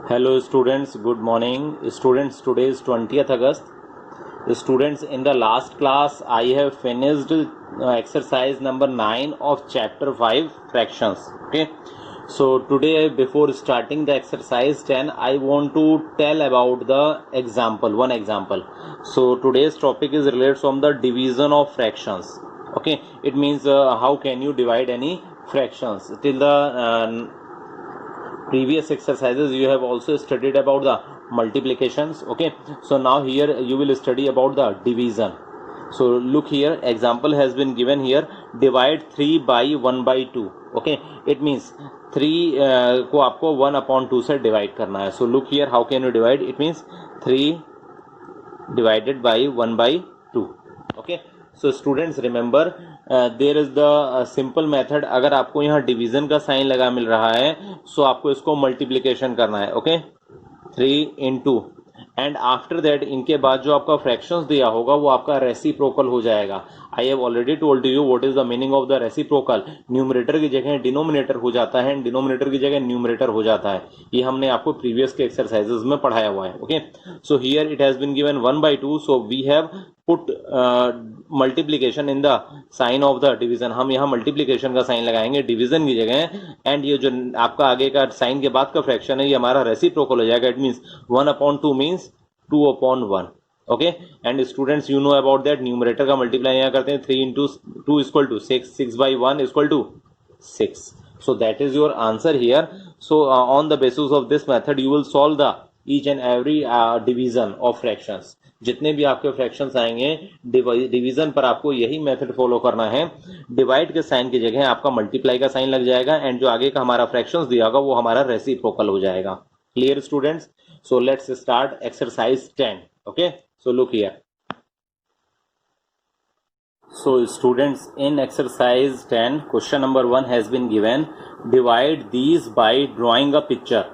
Hello students, good morning. Students, today is 20th August. Students, in the last class I have finished exercise number 9 of chapter 5 fractions. Okay. So today, before starting the exercise 10, I want to tell about the example, one example. So today's topic is related from the division of fractions. Okay, it means how can you divide any fractions. Till the previous exercises you have also studied about the multiplications. Okay, so now here you will study about the division. So look here, example has been given here, divide 3 by 1 by 2. Okay, it means 3 को आपको 1/2 से divide करना है. So look here, how can you divide? It means 3 divided by 1 by 2. Okay, so students remember there is the simple method. अगर आपको यहाँ division का sign लगा मिल रहा है so आपको इसको मल्टीप्लिकेशन करना है. Okay, 3 into and after that इनके बाद जो आपका फ्रैक्शंस दिया होगा वो आपका रेसिप्रोकल हो जाएगा. आई have already told you what is the meaning of the reciprocal. Numerator की जगह डिनोमिनेटर हो जाता है एंड डिनोमिनेटर की जगह न्यूमरेटर हो जाता है. ये हमने आपको प्रीवियस के एक्सरसाइजेस में पढ़ाया हुआ है. Okay, so here it has been given 1/2, so we have put multiplication in the sign of the division. हम यहाँ मल्टीप्लीकेशन का साइन लगाएंगे डिवीजन की जगह एंड ये जो आपका आगे का साइन के बाद का फ्रैक्शन है ये हमारा रेसिप्रोकल हो जाएगा. It means 1/2 means 2/1. Okay, and students you know about that numerator का मल्टीप्लाई यहाँ करते हैं 3 into 2 equal to 6, 6/1 equal to 6. So that is your answer here. So on the basis of this method you will solve the each and every division of fractions. जितने भी आपके fractions आएंगे division पर आपको यही मेथड फॉलो करना है. Divide के साइन की जगह आपका मल्टीप्लाई का साइन लग जाएगा एंड जो आगे का हमारा फ्रैक्शंस दिया होगा वो हमारा रेसिप्रोकल हो जाएगा. Clear students? So let's start exercise 10. Okay, so look here. So students, in exercise 10 question number 1 has been given, divide these by drawing a picture,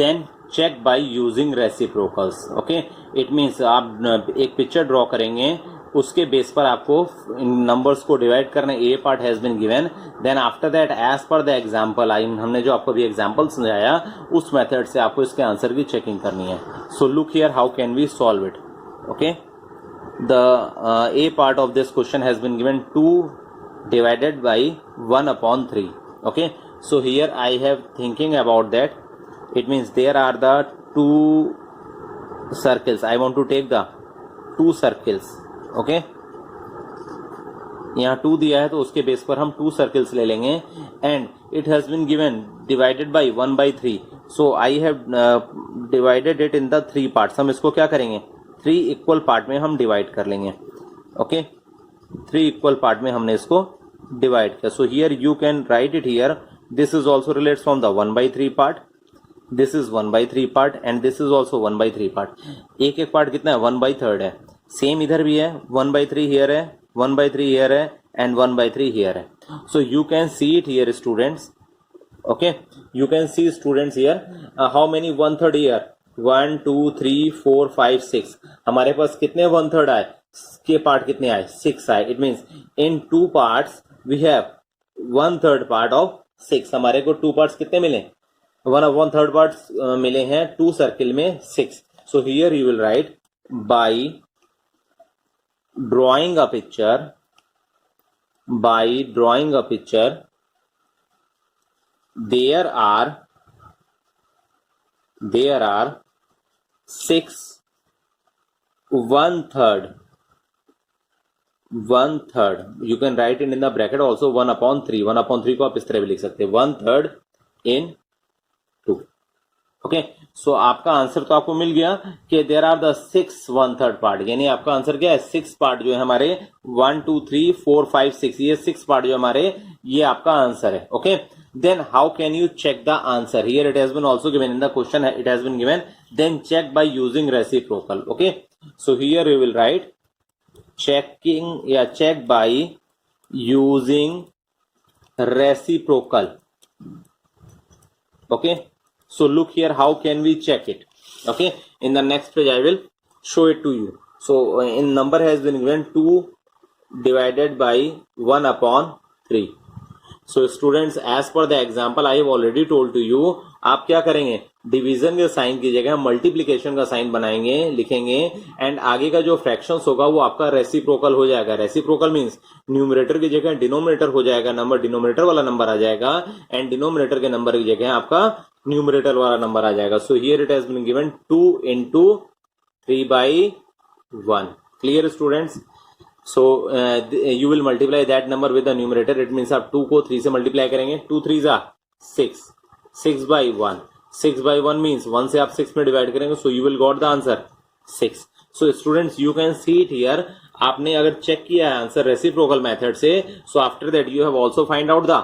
then check by using reciprocals. Okay, it means आप एक picture draw करेंगे उसके base पर आपको इन numbers को divide करना. A part has been given, then after that as per the example, हमने जो आपको भी एग्जांपल समझाया उस मेथड से आपको इसके आंसर की चेकिंग करनी है. So look here how can we solve it. Okay, the A part of this question has been given 2 divided by 1/3. Okay, so here I have thinking about that. It means there are the 2 circles. I want to take the 2 circles. Okay, यहाँ 2 दिया है तो उसके base पर हम 2 circles ले लेंगे and it has been given divided by 1/3. So I have divided it in the 3 parts. हम इसको क्या करेंगे 3 इक्वल पार्ट में हम डिवाइड कर लेंगे. ओके, 3 इक्वल पार्ट में हमने इसको डिवाइड किया. सो here you can write it here. This is also relates from the 1/3 part, this is 1/3 part and this is also 1/3 part. एक एक पार्ट कितना है 1/3 है. सेम इधर भी है 1/3 हियर है, 1/3 हियर है एंड 1/3 हियर है. So you can see it here students. Okay, you can see students here how many 1/3 here 1 2 3 4 5 6. हमारे पास कितने 1/3 आए, के पार्ट कितने आए 6 आए. It means in 2 parts we have 1/3 part of 6. हमारे को 2 पार्ट्स कितने मिले 1/3 पार्ट्स मिले हैं 2 सर्किल में 6. सो here you will right by drawing a picture, by drawing a picture there are 6 1/3. You can write it in the bracket also 1/3. 1/3 को आप इस तरह भी लिख सकते हैं 1/3 in 2. ओके, सो आपका आंसर तो आपको मिल गया कि देयर आर द 6 1/3 पार्ट. यानी आपका आंसर क्या है 6 पार्ट जो है हमारे 1 2 3 4 5 6, ये 6 पार्ट जो हमारे ये आपका आंसर है. Okay, then how can you check the answer. Here it has been also given in the question, it has been given then check by using reciprocal. Okay, so here you will write checking या check by using reciprocal. Okay, so look here how can we check it. Okay, in the next page I will show it to you. So in number has been given 2 divided by 1/3. So students, as per the example I have already told to you, आप क्या करेंगे, division के sign की जगह multiplication का sign बनाएंगे, लिखेंगे, and आगे का जो फ्रैक्शंस होगा वो आपका रेसिप्रोकल हो जाएगा। रेसिप्रोकल मींस न्यूमरेटर की जगह डिनोमिनेटर हो जाएगा, नंबर डिनोमिनेटर वाला नंबर आ जाएगा, एंड डिनोमिनेटर के नंबर की जगह आपका न्यूमरेटर वाला नंबर आ जाएगा। So here it has been given 2 into 3/1. Clear students? So you will multiply that number with the numerator. It means आप 2 को 3 से मल्टीप्लाई करेंगे, 2 3s are 6, 6/1. 6/1 means 1 से आप 6 में डिवाइड करेंगे, so you will got the answer 6. So students, you can see it here. आपने अगर चेक किया है आंसर रेसिप्रोकल मेथड से, so after that you have also find out the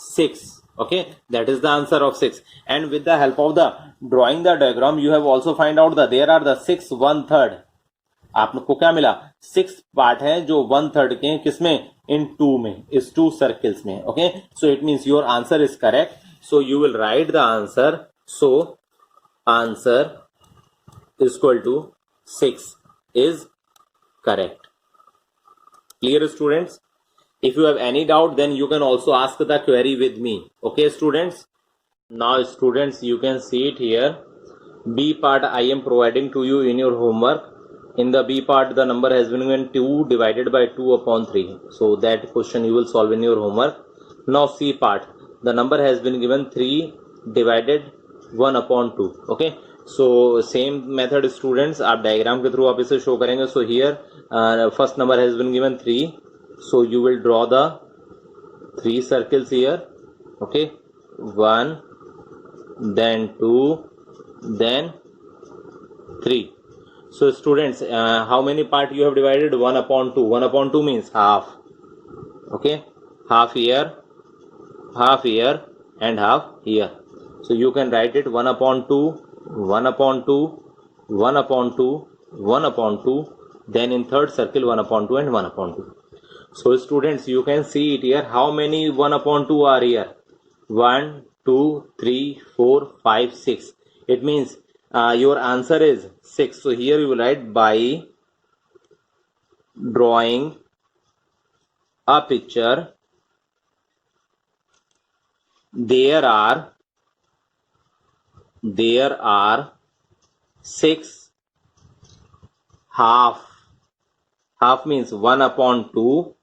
6. Okay, that is the answer of 6. And with the help of the drawing the diagram, you have also find out that there are the 6 1/3. आपको क्या मिला, 6 part है जो 1/3 के, किसमें, इन 2 में, इस 2 circles में. Okay, so it means your answer is correct. So you will write the answer. So answer is equal to 6 is correct. Clear students? If you have any doubt, then you can also ask the query with me. Okay students? Now students, you can see it here. B part I am providing to you in your homework. In the B part, the number has been given 2 divided by 2/3. So that question you will solve in your homework. Now C part, the number has been given 3 divided 1/2. Okay, so same method students, आप diagram के through आप इसे show करेंगे. So here first number has been given 3, so you will draw the 3 circles here. Okay, 1, then 2, then 3. So students, how many part you have divided? 1/2. 1/2 means half. Okay, half here, and half here. So you can write it 1/2, 1/2, 1/2, 1/2. Then in third circle 1/2 and 1/2. So students, you can see it here. How many 1/2 are here? 1, 2, 3, 4, 5, 6. It means your answer is 6. So here you will write, by drawing a picture, there are 6 half. Half means 1/2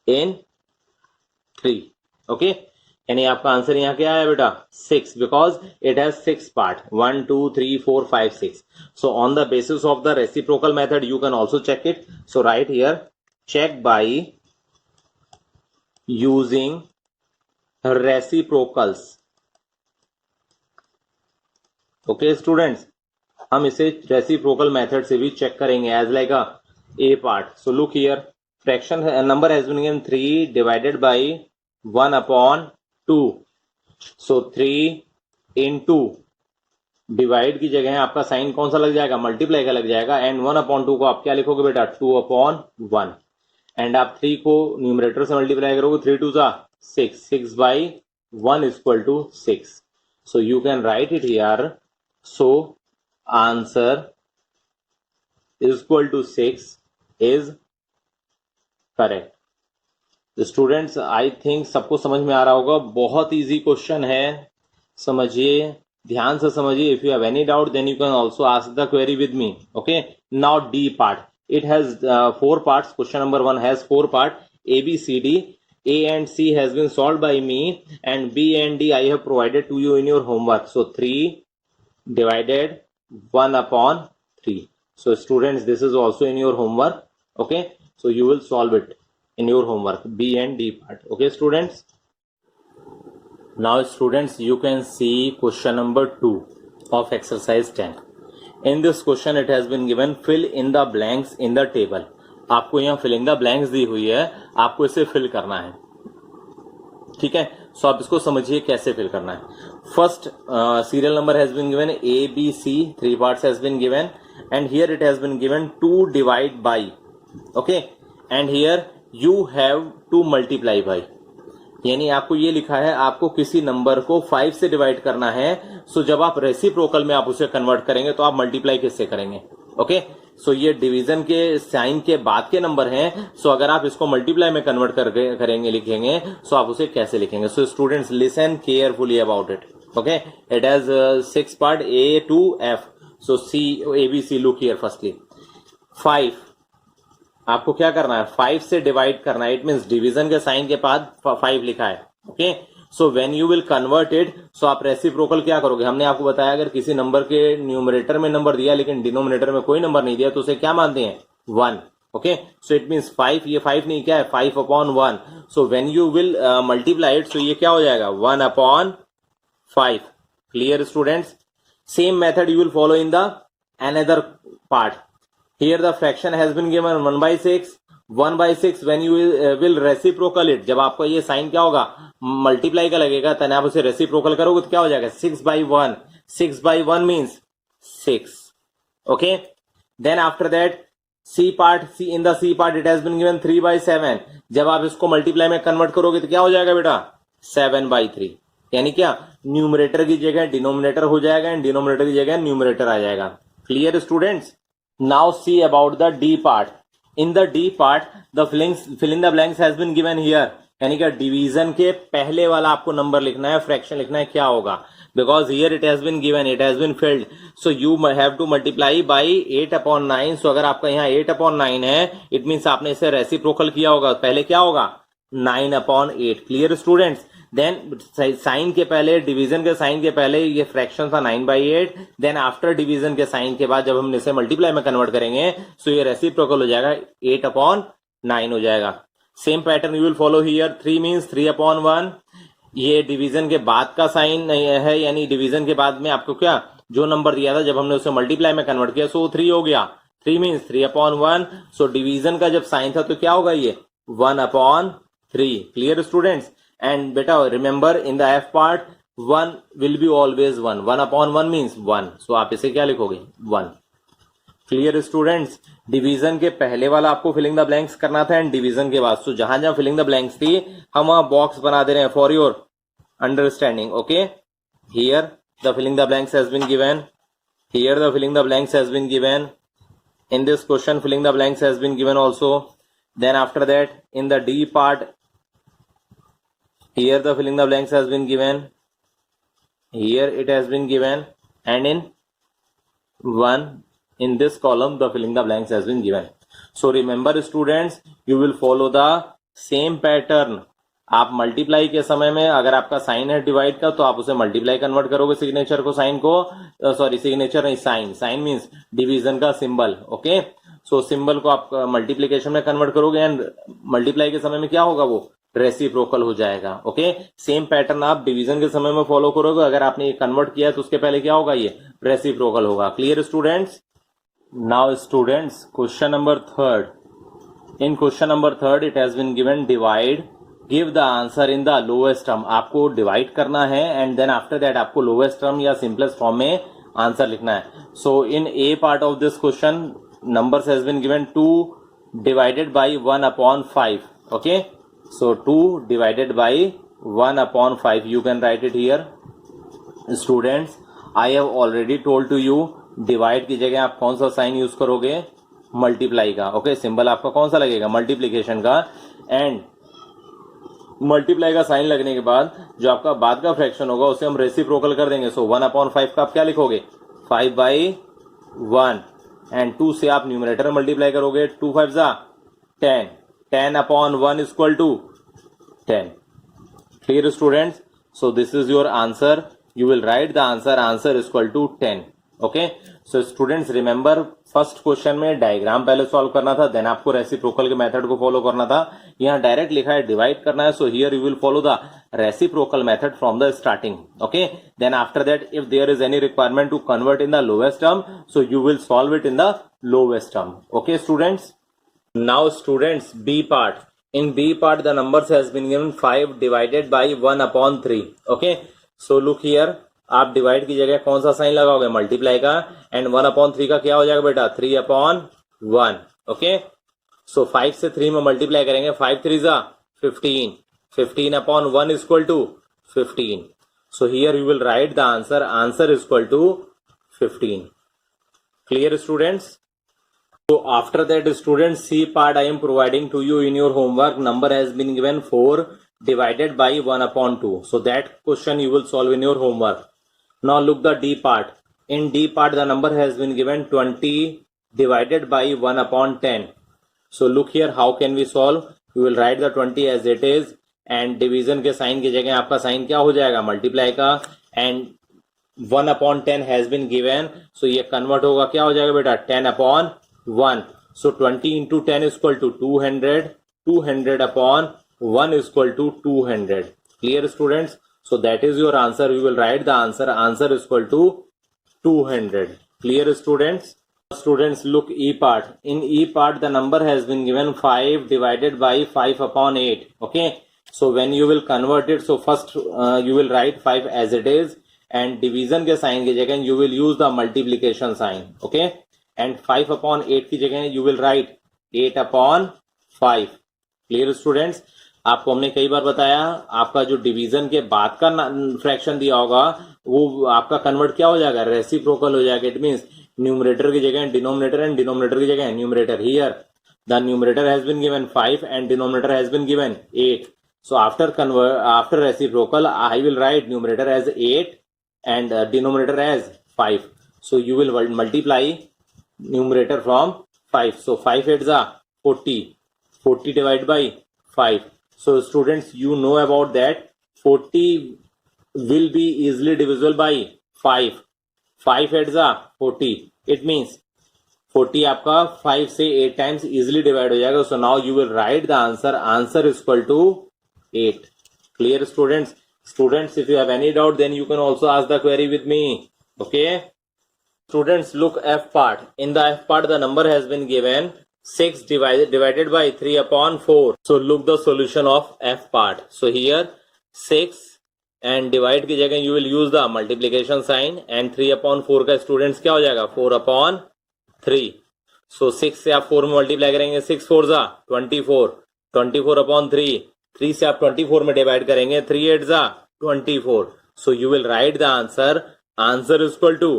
in 3. Okay, यानी आपका answer यहाँ क्या है बेटा, 6, because it has 6 part, 1, 2, 3, 4, 5, 6. So on the basis of the reciprocal method, you can also check it. So right here, check by using reciprocals. Okay students, हम इसे reciprocal method से भी चेक करेंगे as like a part. So look here, fraction number has been given 3 divided by 1/2. So 3 into, divide की जगह आपका sign कौन सा लग जाएगा, मल्टीप्लाई का लग जाएगा, एंड 1/2 को आप क्या लिखोगे बेटा, 2/1. एंड आप 3 को न्यूमरेटर से मल्टीप्लाई करोगे, 3 2 6, 6/1 is equal to 6. So you can write it here. So answer is equal to 6 is correct. Students, I think सबको समझ में आ रहा होगा. बहुत इजी क्वेश्चन है, समझिए, ध्यान से समझिए. If you have any doubt, then you can also ask the query with me. Okay, now D part, it has 4 parts. Question number 1 has 4 part, A B C D. A and C has been solved by me, and B and D I have provided to you in your homework. So 3 divided 1/3. So students, this is also in your homework. Okay, so you will solve it in your homework, B and D part. Okay students, now students, you can see question number 2 of exercise 10. In this question it has been given, fill in the blanks in the table. आपको यहाँ filling the blanks दी हुई है, आपको इसे fill करना है. ठीक है, सो आप इसको समझिए कैसे फिल करना है. First serial number has been given A B C, 3 parts has been given, and here it has been given 2 divide by. Okay, and here you have to multiply by. यानी आपको ये लिखा है, आपको किसी नंबर को 5 से डिवाइड करना है. सो जब आप रेसिप्रोकल में आप उसे कन्वर्ट करेंगे तो आप मल्टीप्लाई किससे करेंगे, ओके, सो ये डिवीजन के साइन के बाद के नंबर हैं. सो अगर आप इसको मल्टीप्लाई में कन्वर्ट करेंगे लिखेंगे, सो आप उसे कैसे लिखेंगे? So students listen carefully about it. Okay, it has 6 part A to F. So C A B C, look here. Firstly 5 आपको क्या करना है? 5 से डिवाइड करना है. इट मीन्स डिवीजन के साइन के बाद 5 लिखा है. Okay, so when you will convert it, so आप रेसिप्रोकल क्या करोगे? हमने आपको बताया अगर किसी नंबर के न्यूमरेटर में नंबर दिया लेकिन डिनोमिनेटर में कोई नंबर नहीं दिया तो उसे क्या मानते हैं? 1. ओके, सो इट मीन्स 5, ये 5 नहीं, क्या है? 5 upon 1. So when you will multiply it, so ये क्या हो जाएगा? 1 upon 5. Clear students? Same method you will follow in the another part. Here the fraction has been given 1/6. 1/6 when you will reciprocal it, जब आपको ये sign क्या होगा? Multiply का लगेगा, तब आप उसे रेसिप्रोकल करोगे तो क्या हो जाएगा? 6/1. 6/1 means 6. Okay, then after that C part, in the C part it has been given 3/7. जब आप इसको मल्टीप्लाई में कन्वर्ट करोगे तो क्या हो जाएगा बेटा? 7/3. यानी क्या? न्यूमरेटर की जगह डिनोमिनेटर हो जाएगा एंड डिनोमिनेटर की जगह न्यूमरेटर आ जाएगा. Clear students? Now see about the D part. In the D part the fill in the blanks has been given here. यानी कि डिवीजन के पहले वाला आपको नंबर लिखना है, फ्रैक्शन लिखना है. क्या होगा? Because here it has been given, it has been filled, so you have to multiply by 8/9. सो अगर आपका यहाँ 8/9 है, इट मीन्स आपने इसे रेसिप्रोकल किया होगा. पहले क्या होगा? 9/8. Clear students? देन साइन के पहले, डिवीजन के साइन के पहले ये फ्रैक्शन था 9/8. देन आफ्टर डिवीजन के साइन के बाद जब हम इसे मल्टीप्लाई में कन्वर्ट करेंगे सो ये रेसिप्रोकल हो जाएगा, 8/9 हो जाएगा. Same pattern you will follow here. 3 means 3/1. ये डिवीजन के बाद का साइन है, यानी डिवीजन के बाद में आपको क्या जो नंबर दिया था जब हमने उसे मल्टीप्लाई में कन्वर्ट किया सो 3 हो गया. 3 मीन्स 3/1. सो डिवीजन का जब साइन था तो क्या होगा? ये 1/3. Clear students? एंड बेटा remember in the F part 1 will be always 1. 1/1 means 1. सो आप इसे क्या लिखोगे? 1. Clear students? डिवीजन के पहले वाला आपको फिलिंग द ब्लैंक्स करना था एंड डिवीजन के बाद. सो जहां जहां फिलिंग द ब्लैंक्स थी हम वहां बॉक्स बना दे रहे हैं for your understanding. Okay, here the filling the blanks has been given. Here the filling the blanks has been given. In this question filling the blanks has been given also. Then after that in the D part, here the filling the blanks has been given, here it has been given, and in 1 in this column the filling the blanks has been given. So remember students, you will follow the same pattern. आप multiply के समय में अगर आपका sign है divide का तो आप उसे मल्टीप्लाई कन्वर्ट करोगे सिग्नेचर को, साइन को, सॉरी सिग्नेचर नहीं, साइन. साइन मीन्स डिवीजन का सिंबल. ओके, सो सिंबल को आप मल्टीप्लीकेशन में कन्वर्ट करोगे एंड मल्टीप्लाई के समय में क्या होगा? वो रेसिप्रोकल हो जाएगा. ओके, सेम पैटर्न आप डिवीजन के समय में फॉलो करोगे. अगर आपने कन्वर्ट किया तो उसके पहले क्या होगा? ये रेसिप्रोकल होगा. Clear students? Now students question number 3. In question number 3 it has been given divide, give the answer in the lowest term. आपको डिवाइड करना है एंड देन आफ्टर दैट आपको लोएस्ट टर्म या सिंपलेस्ट फॉर्म में answer लिखना है. So in A part of this question numbers has been given 2 divided by 1/5. Okay, so 2 divided by 1/5. You can write it here. Students, I have already told to you, divide की जगह आप कौन सा sign use करोगे? Multiply का. Okay, symbol आपका कौन सा लगेगा? मल्टीप्लीकेशन का. एंड मल्टीप्लाई का साइन लगने के बाद जो आपका बाद का फ्रैक्शन होगा उसे हम रेसिप्रोकल कर देंगे. सो 1/5 का आप क्या लिखोगे? 5/1. एंड 2 से आप न्यूमरेटर मल्टीप्लाई करोगे. 2 5 10. 10/1 is equal to 10. Clear students? So this is your answer. You will write the answer. Answer is equal to 10. Okay? So students remember first question में डायग्राम पहले सॉल्व करना था, देन आपको reciprocal के method को follow करना था. यहाँ डायरेक्ट लिखा है डिवाइड करना है. So here you will follow the reciprocal method from the starting. Okay, then after that if there is any requirement to convert in the lowest term so you will solve it in the lowest term. Okay students? Now students, B part. In B part the numbers has been given 5 divided by 1/3. Okay, so look here. आप divide की जगह कौन सा sign लगाओगे? Multiply का. And 1/3 का क्या हो जाएगा बेटा? 3/1. ओके, सो 5 से 3 में मल्टीप्लाई करेंगे. 5 3 15. 15/1 is equal to 15. So here you will write the answer. Answer is equal to 15. Clear students? So after that, students, C part I am providing to you in your homework. Number has been given 4 divided by 1 upon 2. So that question you will solve in your homework. Now look the D part. In D part, the number has been given 20 divided by 1 upon 10. So look here, how can we solve? We will write the 20 as it is, and division के sign की जगह आपका sign क्या हो जाएगा, multiply का, and 1 upon 10 has been given, so ये convert होगा, क्या हो जाएगा बेटा, 10 upon 1. So 20 into 10 is equal to 200. 200 upon 1 is equal to 200. Clear, students? So that is your answer. We will write the answer. Answer is equal to 200. Clear, students? Students, look E part. In E part, the number has been given 5 divided by 5 upon 8. Okay. So when you will convert it, so first you will write 5 as it is, and division के sign की जगह you will use the multiplication sign. Okay. And 5 upon 8 की जगह you will write 8 upon 5. Clear, students? आपको हमने कई बार बताया, आपका जो डिवीजन के बाद का फ्रैक्शन दिया होगा वो आपका कन्वर्ट क्या हो जाएगा, रेसिप्रोकल हो जाएगा. इट मींस न्यूमरेटर की जगह डिनोमिनेटर एंड डिनोमिनेटर की जगह numerator. Here the numerator has been given 5 and denominator has been given 8. So after reciprocal, I will write numerator as 8 and denominator as 5. So you will multiply numerator from 5. So 5 8s are 40. 40 divided by 5. So students, you know about that. 40 will be easily divisible by 5. 5 8s are 40. It means 40 आपका 5 से 8 times easily divide हो जाएगा. So now you will write the answer. Answer is equal to 8. Clear, students? Students, if you have any doubt, then you can also ask the query with me. Okay. Students, look F part. In the F part, the number has been given 6 divided by 3 upon 4. So look the solution of F part. So here 6 and divide की जगह you will use the multiplication sign, and 3 upon 4 का students क्या हो जाएगा, 4 upon 3. So 6 से आप 4 में multiply करेंगे, 6 4 जा 24. 24 upon 3. 3 से आप 24 में डिवाइड करेंगे, 3 8 जा 24. So you will write the answer. Answer is equal to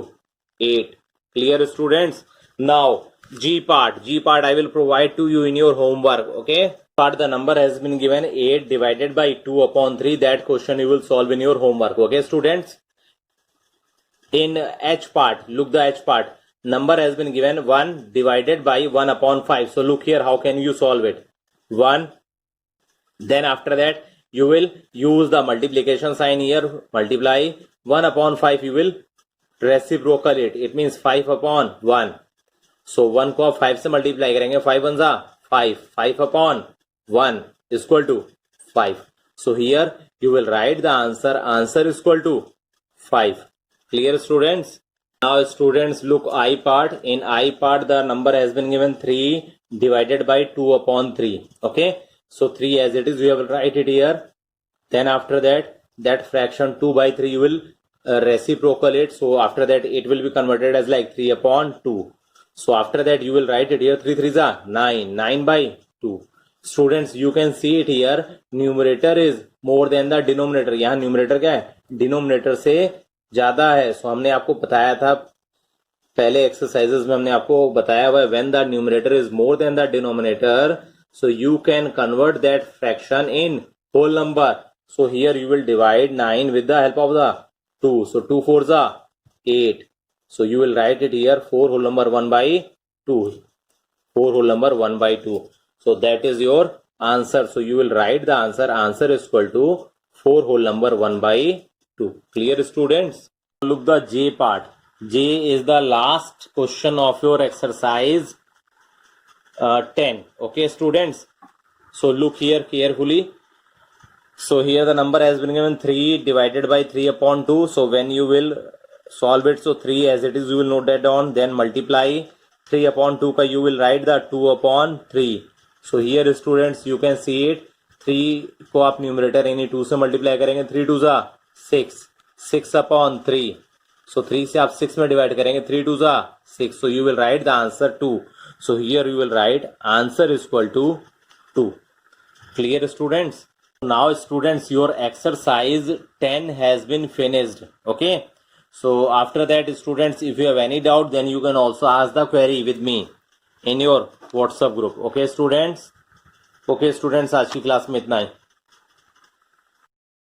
8. Clear, students? Now G part. G part I will provide to you in your homework. Okay. Part the number has been given 8 divided by 2 upon 3. That question you will solve in your homework. Okay, students? In H part, look the H part. Number has been given 1 divided by 1 upon 5. So look here, how can you solve it? 1. Then after that you will use the multiplication sign here, multiply 1 upon 5, you will reciprocal it. It means 5 upon 1. So 1 को 5 से multiply करेंगे, 5 1 जा 5. 5 upon 1 is equal to 5. So here you will write the answer. Answer is equal to 5. Clear, students? Now students, look I part. In I part, the number has been given 3 divided by 2 upon 3. Okay. So 3 as it is, we will write it here. Then after that fraction 2 by 3 you will reciprocal it. So after that it will be converted as like 3 upon 2. So after that you will write it here. 3 3 is 9. 9 by 2. Students, you can see it here. Numerator is more than the denominator. यहाँ numerator क्या है, denominator से ज्यादा है. So हमने आपको बताया था पहले एक्सरसाइजेस में, हमने आपको बताया हुआ है when the numerator is more than the denominator, so you can convert that fraction in whole number. So here you will divide 9 with the help of the 2. So 2 4s are 8. So you will write it here 4 whole number 1 by 2. 4 whole number 1 by 2. So that is your answer. So you will write the answer. Answer is equal to 4 whole number 1 by 2. Clear, students? Look the J part. J is the last question of your exercise 10. Okay, students? So look here carefully. So here the number has been given 3 divided by 3 upon 2. So when you will solve it, so 3 as it is, you will note that down. Then multiply 3 upon 2 ka you will write the 2 upon 3. So here students, you can see it. 3 को आप numerator यानी 2 से multiply करेंगे, 3 2 जा 6. 6 upon 3. So 3 से आप 6 में divide करेंगे, 3 2 जा 6. So you will write the answer 2. So here you will write answer is equal to 2. Clear, students? Now students, your exercise 10 has been finished. Okay. So after that students, if you have any doubt, then you can also ask the query with me. in your WhatsApp group. Okay students, आज की class में इतना ही.